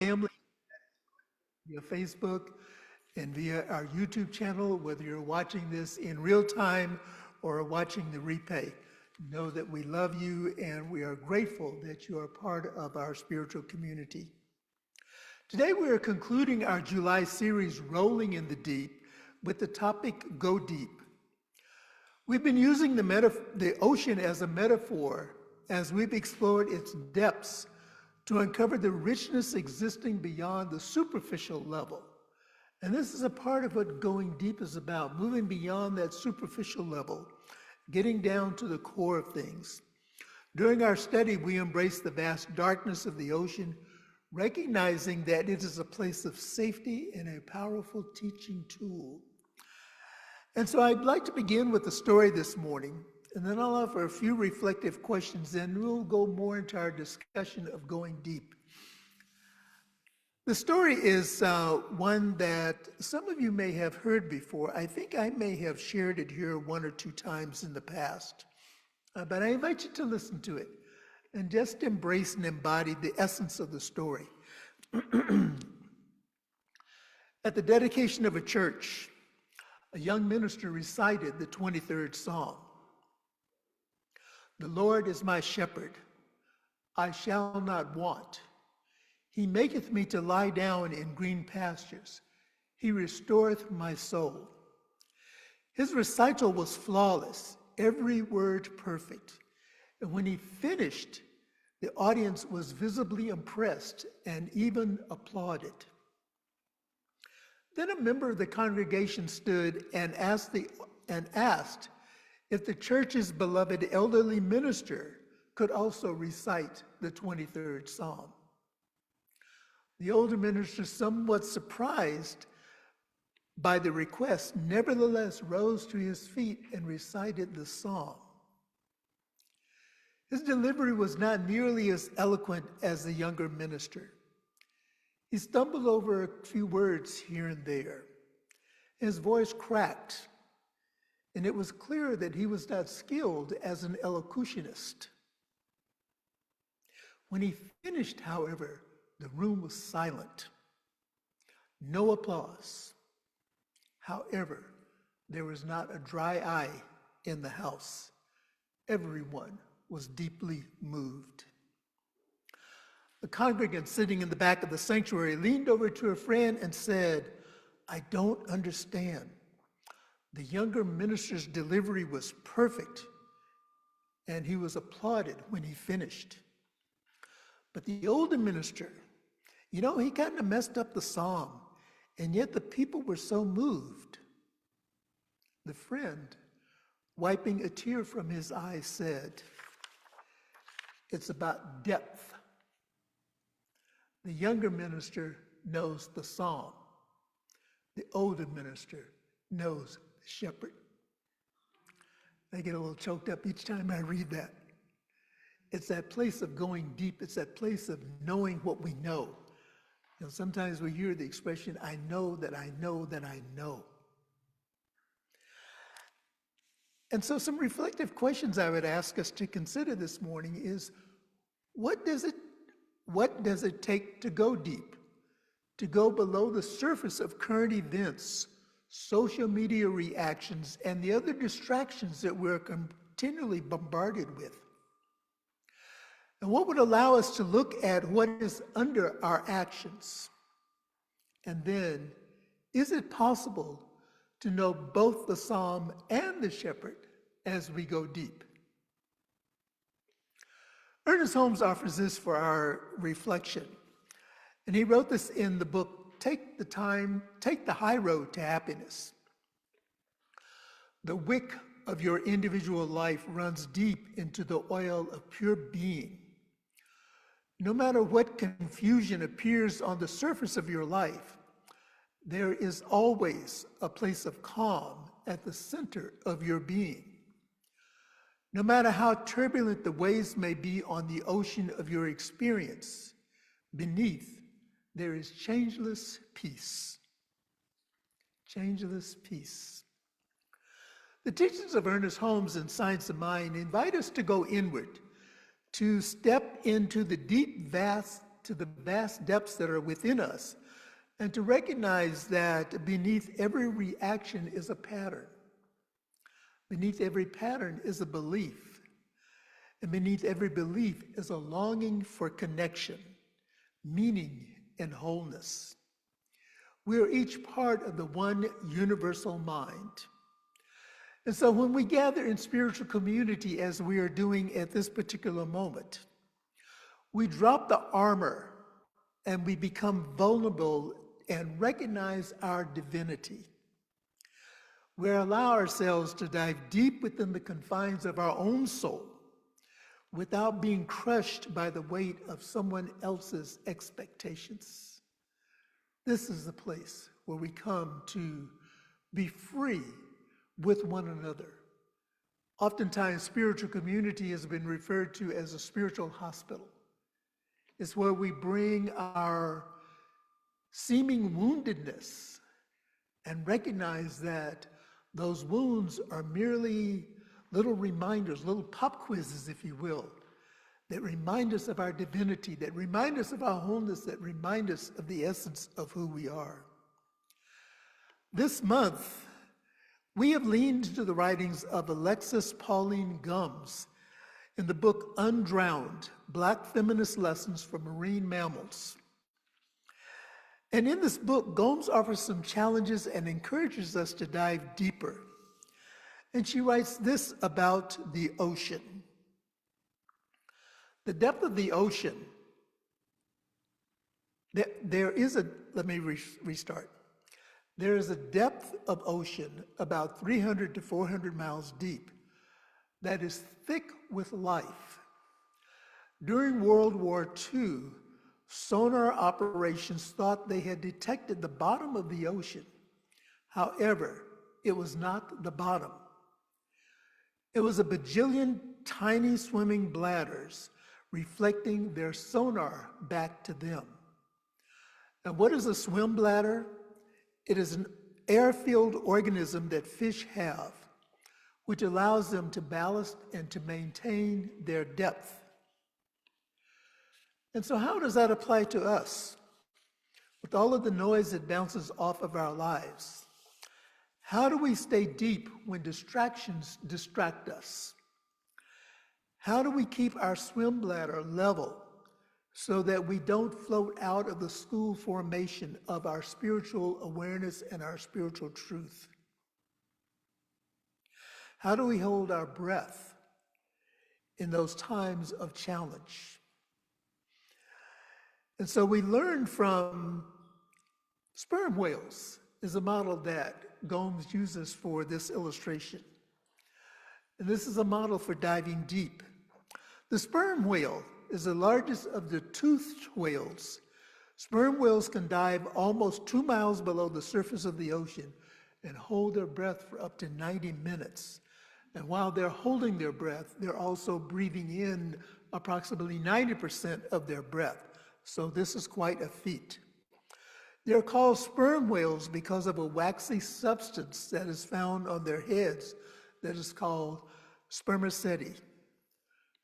family via Facebook and via our YouTube channel, whether you're watching this in real time or watching the replay. Know that we love you and we are grateful that you are part of our spiritual community. Today we are concluding our July series, Rolling in the Deep, with the topic, Go Deep. We've been using the ocean as a metaphor as we've explored its depths to uncover the richness existing beyond the superficial level. And this is a part of what going deep is about, moving beyond that superficial level, getting down to the core of things. During our study, we embraced the vast darkness of the ocean, recognizing that it is a place of safety and a powerful teaching tool. And so I'd like to begin with the story this morning, and then I'll offer a few reflective questions, and we'll go more into our discussion of going deep. The story is one that some of you may have heard before. I think I may have shared it here one or two times in the past, but I invite you to listen to it and just embrace and embody the essence of the story. At the dedication of a church, a young minister recited the 23rd Psalm. The Lord is my shepherd, I shall not want. He maketh me to lie down in green pastures. He restoreth my soul. His recital was flawless, every word perfect. And when he finished, the audience was visibly impressed and even applauded. Then a member of the congregation stood and asked if the church's beloved elderly minister could also recite the 23rd Psalm. The older minister, somewhat surprised by the request, nevertheless rose to his feet and recited the psalm. His delivery was not nearly as eloquent as the younger minister. He stumbled over a few words here and there. His voice cracked, and it was clear that he was not skilled as an elocutionist. When he finished, however, the room was silent. No applause. However, there was not a dry eye in the house. Everyone was deeply moved. The congregant sitting in the back of the sanctuary leaned over to a friend and said, I don't understand. The younger minister's delivery was perfect, and he was applauded when he finished. But the older minister, he kind of messed up the psalm, and yet the people were so moved. The friend, wiping a tear from his eye, said, it's about depth. The younger minister knows the psalm. The older minister knows the shepherd. I get a little choked up each time I read that. It's that place of going deep. It's that place of knowing what we know. Sometimes we hear the expression, I know that I know that I know. And so some reflective questions I would ask us to consider this morning is, what does it take to go deep, to go below the surface of current events, social media reactions, and the other distractions that we're continually bombarded with? And what would allow us to look at what is under our actions? And then, is it possible to know both the psalm and the shepherd as we go deep? Ernest Holmes offers this for our reflection. And he wrote this in the book, Take the High Road to Happiness. The wick of your individual life runs deep into the oil of pure being. No matter what confusion appears on the surface of your life, there is always a place of calm at the center of your being. No matter how turbulent the waves may be on the ocean of your experience, beneath there is changeless peace. Changeless peace. The teachings of Ernest Holmes in Science of Mind invite us to go inward, to step into the deep, vast to the vast depths that are within us, and to recognize that beneath every reaction is a pattern. Beneath every pattern is a belief. And beneath every belief is a longing for connection, meaning, and wholeness. We are each part of the one universal mind. And so when we gather in spiritual community, as we are doing at this particular moment, we drop the armor and we become vulnerable and recognize our divinity. We allow ourselves to dive deep within the confines of our own soul without being crushed by the weight of someone else's expectations. This is the place where we come to be free with one another. Oftentimes, spiritual community has been referred to as a spiritual hospital. It's where we bring our seeming woundedness and recognize that those wounds are merely little reminders, little pop quizzes, if you will, that remind us of our divinity, that remind us of our wholeness, that remind us of the essence of who we are. This month, we have leaned into the writings of Alexis Pauline Gumbs in the book Undrowned, Black Feminist Lessons for Marine Mammals. And in this book, Gumbs offers some challenges and encourages us to dive deeper. And she writes this about the ocean. The depth of the ocean, there is a, let me restart. There is a depth of ocean about 300 to 400 miles deep that is thick with life. During World War II, sonar operations thought they had detected the bottom of the ocean. However, it was not the bottom. It was a bajillion tiny swimming bladders reflecting their sonar back to them. And what is a swim bladder? It is an air-filled organism that fish have, which allows them to ballast and to maintain their depth. And so how does that apply to us? With all of the noise that bounces off of our lives, how do we stay deep when distractions distract us? How do we keep our swim bladder level so that we don't float out of the school formation of our spiritual awareness and our spiritual truth? How do we hold our breath in those times of challenge? And so we learn from sperm whales is a model that Gumbs uses for this illustration. And this is a model for diving deep. The sperm whale is the largest of the toothed whales. Sperm whales can dive almost 2 miles below the surface of the ocean and hold their breath for up to 90 minutes. And while they're holding their breath, they're also breathing in approximately 90% of their breath. So this is quite a feat. They're called sperm whales because of a waxy substance that is found on their heads that is called spermaceti.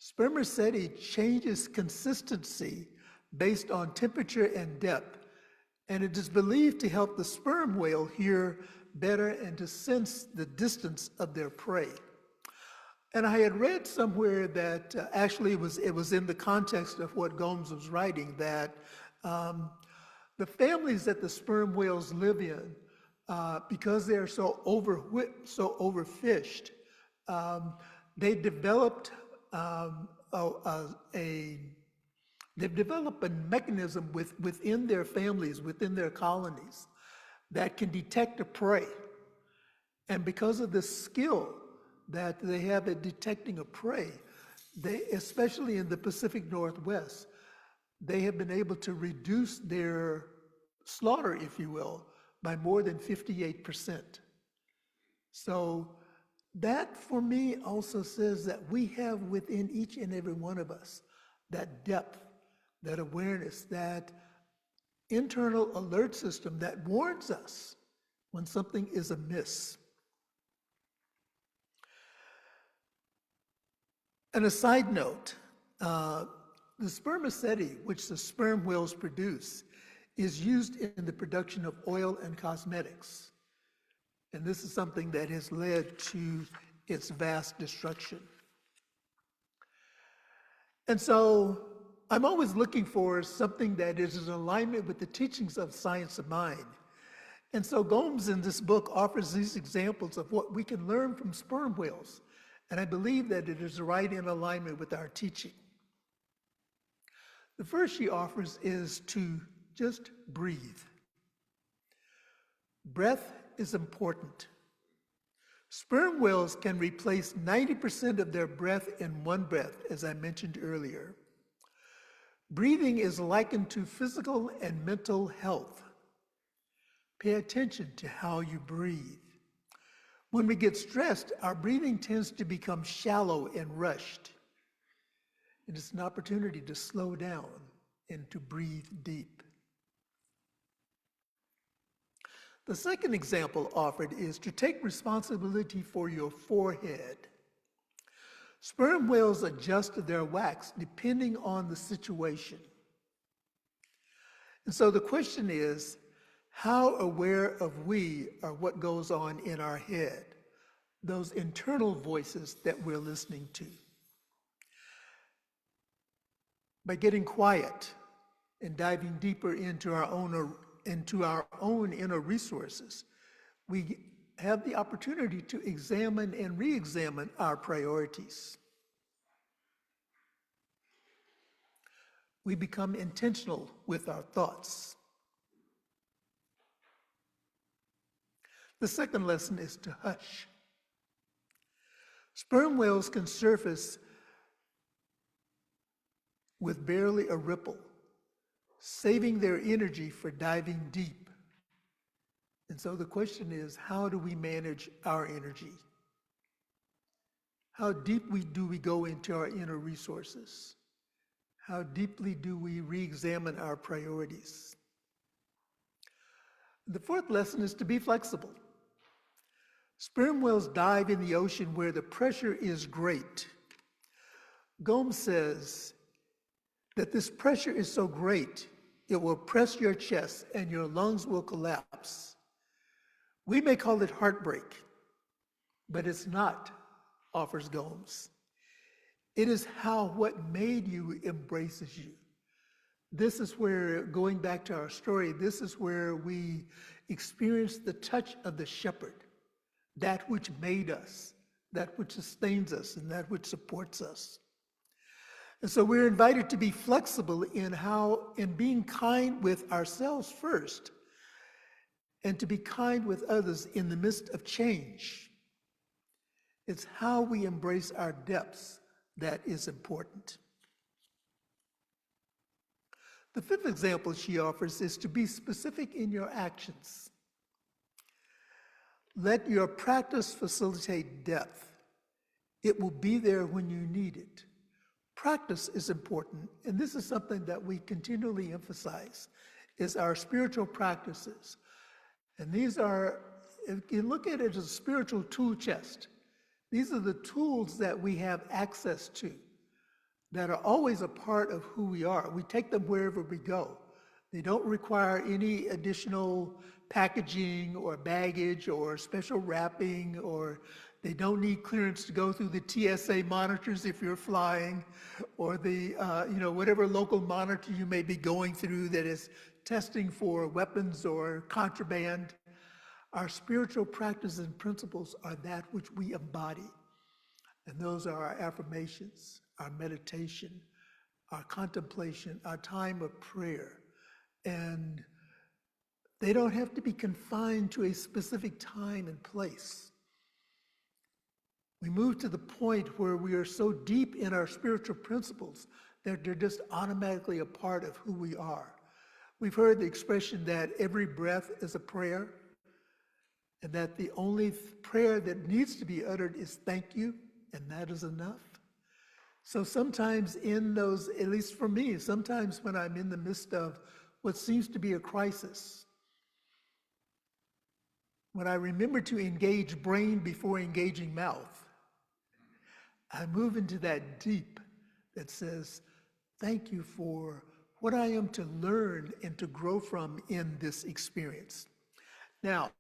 Spermaceti changes consistency based on temperature and depth, and it is believed to help the sperm whale hear better and to sense the distance of their prey. And I had read somewhere that actually it was in the context of what Gumbs was writing, that the families that the sperm whales live in, because they're so overfished, they developed they've developed a mechanism within their families, within their colonies, that can detect a prey. And because of the skill that they have at detecting a prey, they, especially in the Pacific Northwest, they have been able to reduce their slaughter, if you will, by more than 58%. So that, for me, also says that we have within each and every one of us that depth, that awareness, that internal alert system that warns us when something is amiss. And a side note, The spermaceti, which the sperm whales produce, is used in the production of oil and cosmetics. And this is something that has led to its vast destruction. And so I'm always looking for something that is in alignment with the teachings of science of mind. And so Gomes in this book offers these examples of what we can learn from sperm whales. And I believe that it is right in alignment with our teaching. The first she offers is to just breathe. Breath is important. Sperm whales can replace 90% of their breath in one breath, as I mentioned earlier. Breathing is likened to physical and mental health. Pay attention to how you breathe. When we get stressed, our breathing tends to become shallow and rushed. It is an opportunity to slow down and to breathe deep. The second example offered is to take responsibility for your forehead. Sperm whales adjust their wax depending on the situation. And so the question is, how aware of we are what goes on in our head, those internal voices that we're listening to? By getting quiet and diving deeper into our own inner resources, we have the opportunity to examine and re-examine our priorities. We become intentional with our thoughts. The second lesson is to hush. Sperm whales can surface with barely a ripple, saving their energy for diving deep. And so the question is, how do we manage our energy? How deeply do we go into our inner resources? How deeply do we re-examine our priorities? The fourth lesson is to be flexible. Sperm whales dive in the ocean where the pressure is great. Gomes says that this pressure is so great, it will press your chest and your lungs will collapse. We may call it heartbreak, but it's not, offers Gomes. It is how what made you embraces you. This is where, going back to our story, this is where we experience the touch of the shepherd, that which made us, that which sustains us, and that which supports us. And so we're invited to be flexible in being kind with ourselves first, and to be kind with others in the midst of change. It's how we embrace our depths that is important. The fifth example she offers is to be specific in your actions. Let your practice facilitate depth. It will be there when you need it. Practice is important, and this is something that we continually emphasize, is our spiritual practices. And these are, if you look at it as a spiritual tool chest, these are the tools that we have access to that are always a part of who we are. We take them wherever we go. They don't require any additional packaging or baggage or special wrapping, or they don't need clearance to go through the TSA monitors if you're flying, or the whatever local monitor you may be going through that is testing for weapons or contraband. Our spiritual practices and principles are that which we embody. And those are our affirmations, our meditation, our contemplation, our time of prayer. And they don't have to be confined to a specific time and place. We move to the point where we are so deep in our spiritual principles that they're just automatically a part of who we are. We've heard the expression that every breath is a prayer, and that the only prayer that needs to be uttered is thank you, and that is enough. So sometimes in those, at least for me, sometimes when I'm in the midst of what seems to be a crisis, when I remember to engage brain before engaging mouth, I move into that deep that says, thank you for what I am to learn and to grow from in this experience. Now,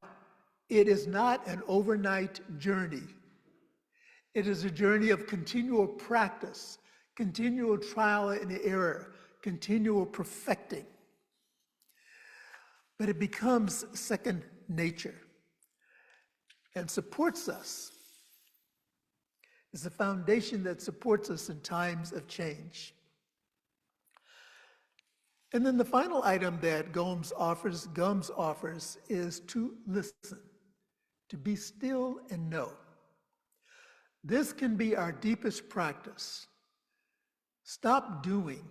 it is not an overnight journey. It is a journey of continual practice, continual trial and error, continual perfecting. But it becomes second nature and supports us. It's a foundation that supports us in times of change. And then the final item that Gums offers is to listen, to be still and know. This can be our deepest practice. Stop doing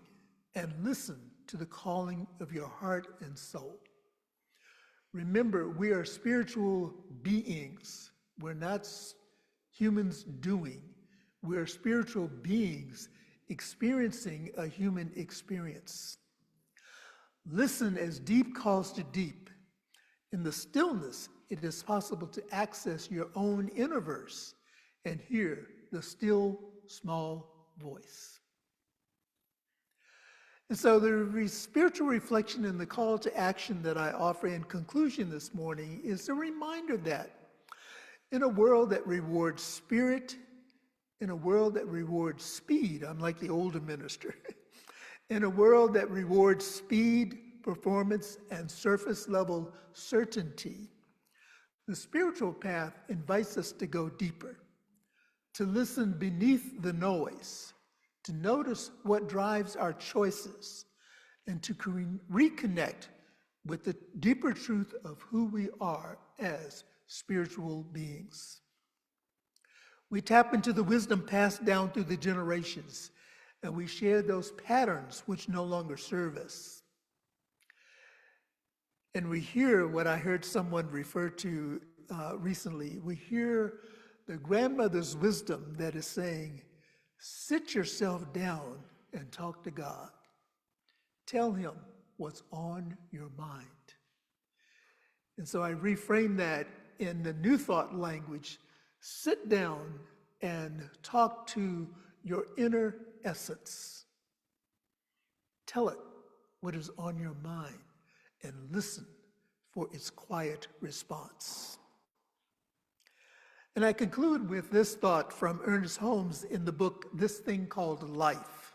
and listen to the calling of your heart and soul. Remember, we are spiritual beings. We're not humans doing. We are spiritual beings experiencing a human experience. Listen as deep calls to deep. In the stillness, it is possible to access your own inner verse and hear the still, small voice. And so the spiritual reflection and the call to action that I offer in conclusion this morning is a reminder that in a world that rewards spirit, in a world that rewards speed, unlike the older minister, in a world that rewards speed, performance, and surface level certainty, the spiritual path invites us to go deeper, to listen beneath the noise, to notice what drives our choices, and to reconnect with the deeper truth of who we are as spiritual beings. We tap into the wisdom passed down through the generations, and we share those patterns which no longer serve us. And we hear what I heard someone refer to recently. We hear the grandmother's wisdom that is saying, sit yourself down and talk to God. Tell him what's on your mind. And so I reframe that in the New Thought language. Sit down and talk to your inner essence. Tell it what is on your mind and listen for its quiet response. And I conclude with this thought from Ernest Holmes in the book, This Thing Called Life.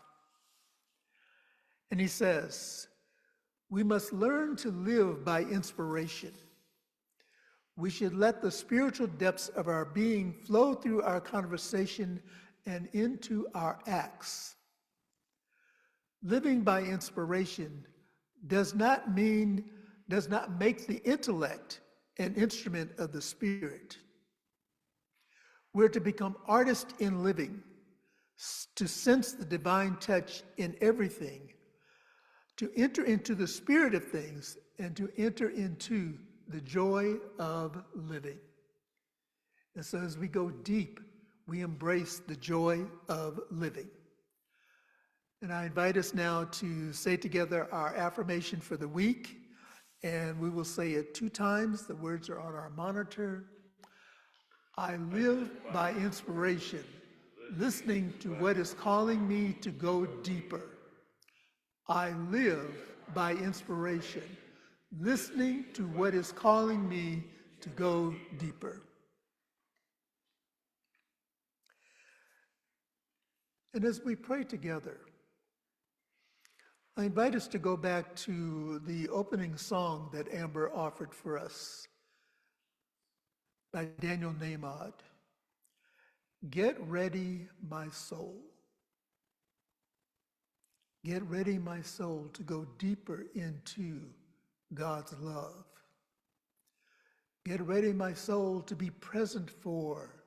And he says, we must learn to live by inspiration. We should let the spiritual depths of our being flow through our conversation and into our acts. Living by inspiration does not make the intellect an instrument of the Spirit. We're to become artists in living, to sense the divine touch in everything, to enter into the spirit of things, and to enter into the joy of living. And so as we go deep, we embrace the joy of living. And I invite us now to say together our affirmation for the week, and we will say it 2 times. The words are on our monitor. I live by inspiration, listening to what is calling me to go deeper. I live by inspiration, listening to what is calling me to go deeper. And as we pray together, I invite us to go back to the opening song that Amber offered for us by Daniel Nahmod. Get ready, my soul. Get ready, my soul, to go deeper into God's love. Get ready, my soul, to be present for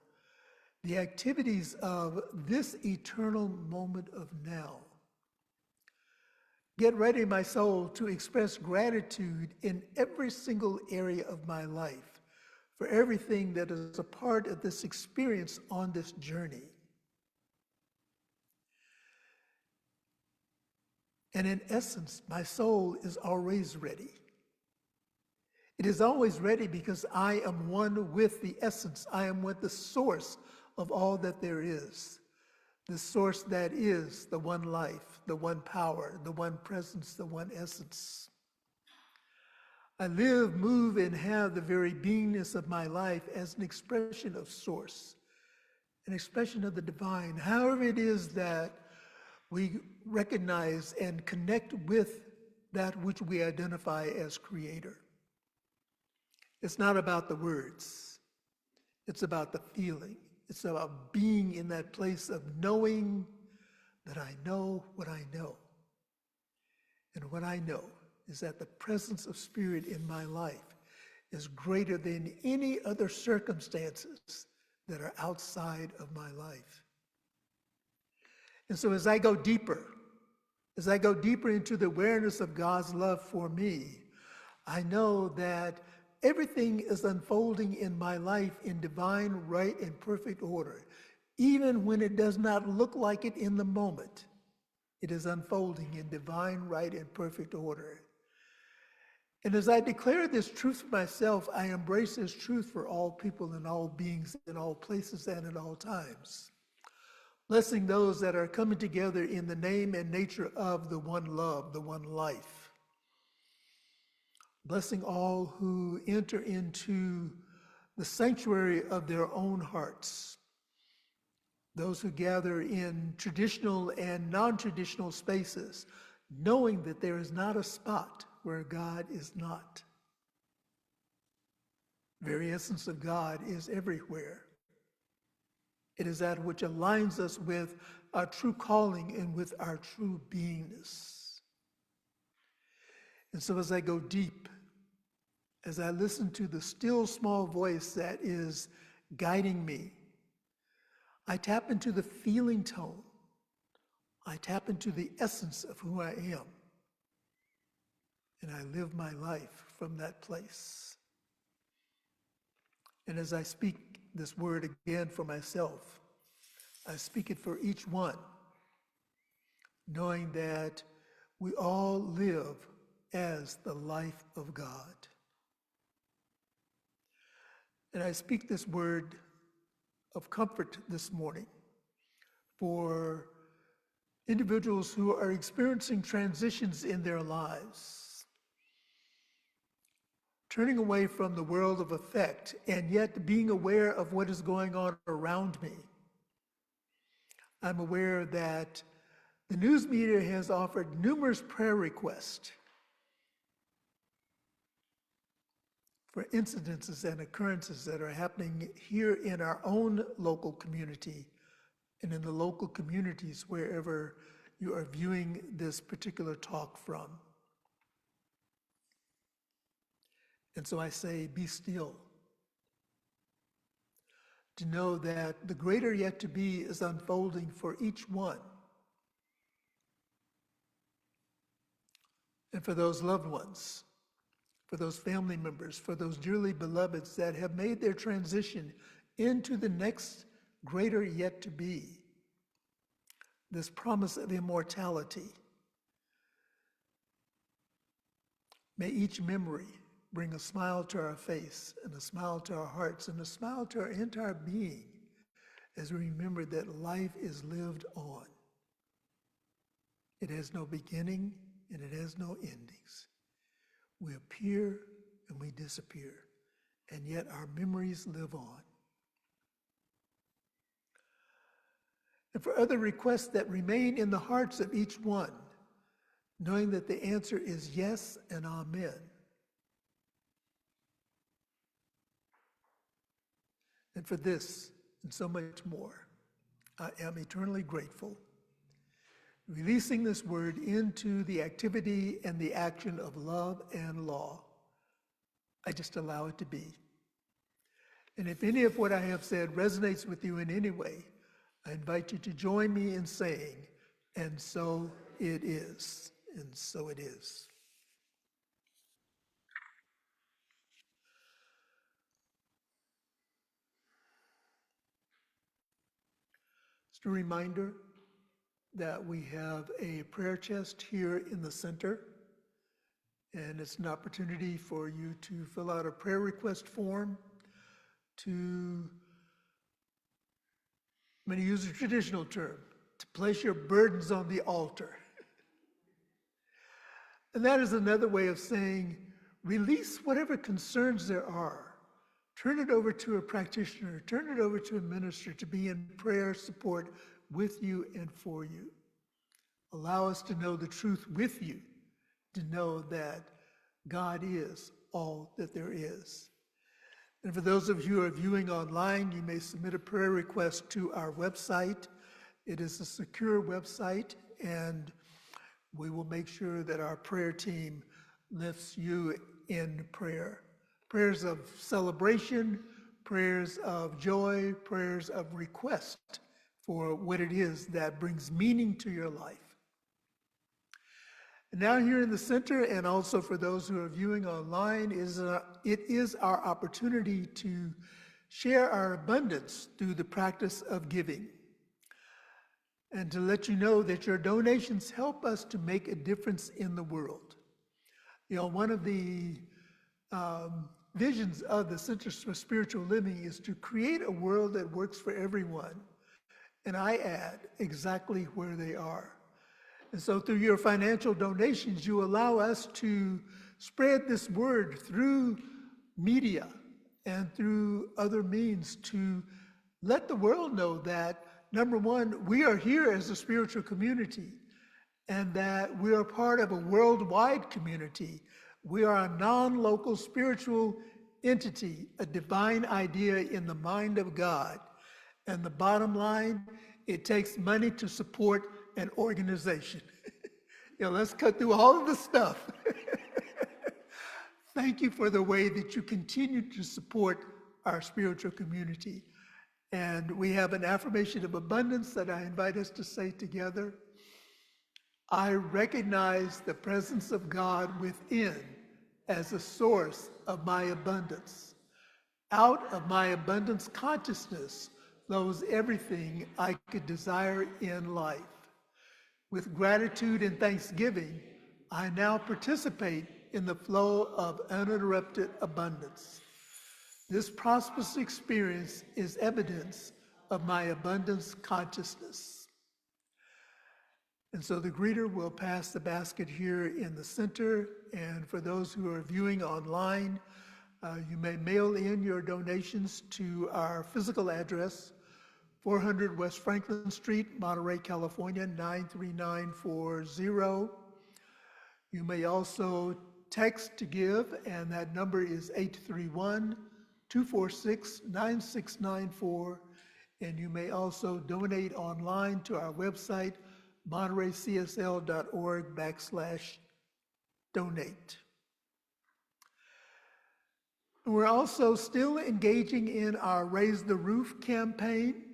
the activities of this eternal moment of now. Get ready, my soul, to express gratitude in every single area of my life for everything that is a part of this experience on this journey. And in essence, my soul is always ready. It is always ready because I am one with the essence. I am with the source of all that there is. the source that is the one life, the one power, the one presence, the one essence. I live, move, and have the very beingness of my life as an expression of source, an expression of the divine, however it is that we recognize and connect with that which we identify as creator. It's not about the words. It's about the feeling. It's about being in that place of knowing that I know what I know. And what I know is that the presence of spirit in my life is greater than any other circumstances that are outside of my life. And so as I go deeper into the awareness of God's love for me, I know that everything is unfolding in my life in divine, right, and perfect order. Even when it does not look like it in the moment, it is unfolding in divine, right, and perfect order. And as I declare this truth for myself, I embrace this truth for all people and all beings in all places and at all times. Blessing those that are coming together in the name and nature of the one love, the one life. Blessing all who enter into the sanctuary of their own hearts. Those who gather in traditional and non-traditional spaces, knowing that there is not a spot where God is not. The very essence of God is everywhere. It is that which aligns us with our true calling and with our true beingness. And so as I go deep, as I listen to the still small voice that is guiding me, I tap into the feeling tone. I tap into the essence of who I am. And I live my life from that place. And as I speak this word again for myself, I speak it for each one, knowing that we all live as the life of God. And I speak this word of comfort this morning for individuals who are experiencing transitions in their lives, turning away from the world of effect and yet being aware of what is going on around me. I'm aware that the news media has offered numerous prayer requests for incidences and occurrences that are happening here in our own local community and in the local communities wherever you are viewing this particular talk from. And so I say, be still. To know that the greater yet to be is unfolding for each one. And for those loved ones, for those family members, for those dearly beloveds that have made their transition into the next greater yet to be, this promise of immortality. May each memory bring a smile to our face and a smile to our hearts and a smile to our entire being as we remember that life is lived on. It has no beginning and it has no endings. We appear and we disappear, and yet our memories live on. And for other requests that remain in the hearts of each one, knowing that the answer is yes and amen. And for this and so much more, I am eternally grateful. Releasing this word into the activity and the action of love and law, I just allow it to be. And if any of what I have said resonates with you in any way, I invite you to join me in saying, and so it is, and so it is. Just a reminder that we have a prayer chest here in the center, and it's an opportunity for you to fill out a prayer request form to, I'm going to use a traditional term, to place your burdens on the altar. And that is another way of saying, release whatever concerns there are. Turn it over to a practitioner, turn it over to a minister to be in prayer support with you and for you. Allow us to know the truth with you, to know that God is all that there is. And for those of you who are viewing online, you may submit a prayer request to our website. It is a secure website, and we will make sure that our prayer team lifts you in prayer. Prayers of celebration, prayers of joy, prayers of request for what it is that brings meaning to your life. And now here in the center, and also for those who are viewing online, it is our opportunity to share our abundance through the practice of giving. And to let you know that your donations help us to make a difference in the world. You know, one of the visions of the Centers for Spiritual Living is to create a world that works for everyone. And I add, exactly where they are. And so through your financial donations, you allow us to spread this word through media and through other means to let the world know that, number one, we are here as a spiritual community and that we are part of a worldwide community. We are a non-local spiritual entity, a divine idea in the mind of God. And the bottom line, it takes money to support an organization. You know, let's cut through all of the stuff. Thank you for the way that you continue to support our spiritual community. And we have an affirmation of abundance that I invite us to say together. I recognize the presence of God within as a source of my abundance. Out of my abundance consciousness flows everything I could desire in life. With gratitude and thanksgiving, I now participate in the flow of uninterrupted abundance. This prosperous experience is evidence of my abundance consciousness. And so the greeter will pass the basket here in the center. And for those who are viewing online, you may mail in your donations to our physical address, 400 West Franklin Street, Monterey, California, 93940. You may also text to give, and that number is 831-246-9694. And you may also donate online to our website, montereycsl.org/donate. We're also still engaging in our Raise the Roof campaign.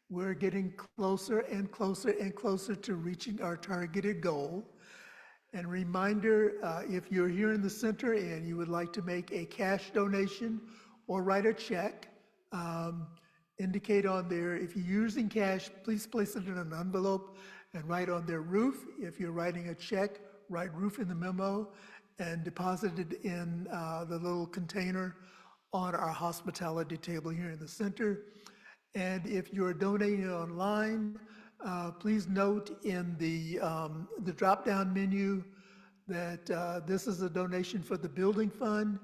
We're getting closer and closer and closer to reaching our targeted goal. And reminder, if you're here in the center and you would like to make a cash donation or write a check, indicate on there, if you're using cash, please place it in an envelope and write on their roof. If you're writing a check, write roof in the memo and deposit it in the little container on our hospitality table here in the center. And if you're donating online, please note in the drop-down menu that this is a donation for the building fund.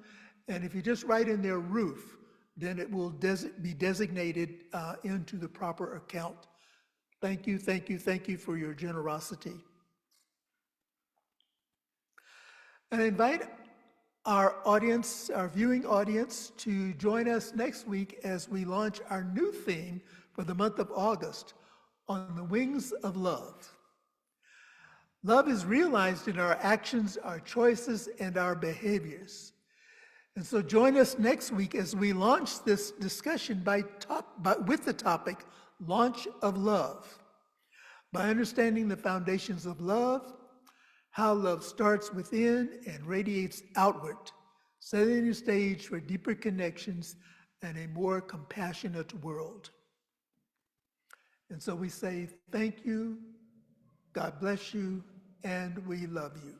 And if you just write in their roof, then it will be designated into the proper account. Thank you, thank you, thank you for your generosity. And I invite our audience, our viewing audience, to join us next week as we launch our new theme for the month of August, On the Wings of Love. Love is realized in our actions, our choices, and our behaviors. And so join us next week as we launch this discussion with the topic, Launch of Love. By understanding the foundations of love, how love starts within and radiates outward, setting the stage for deeper connections and a more compassionate world. And so we say thank you, God bless you, and we love you.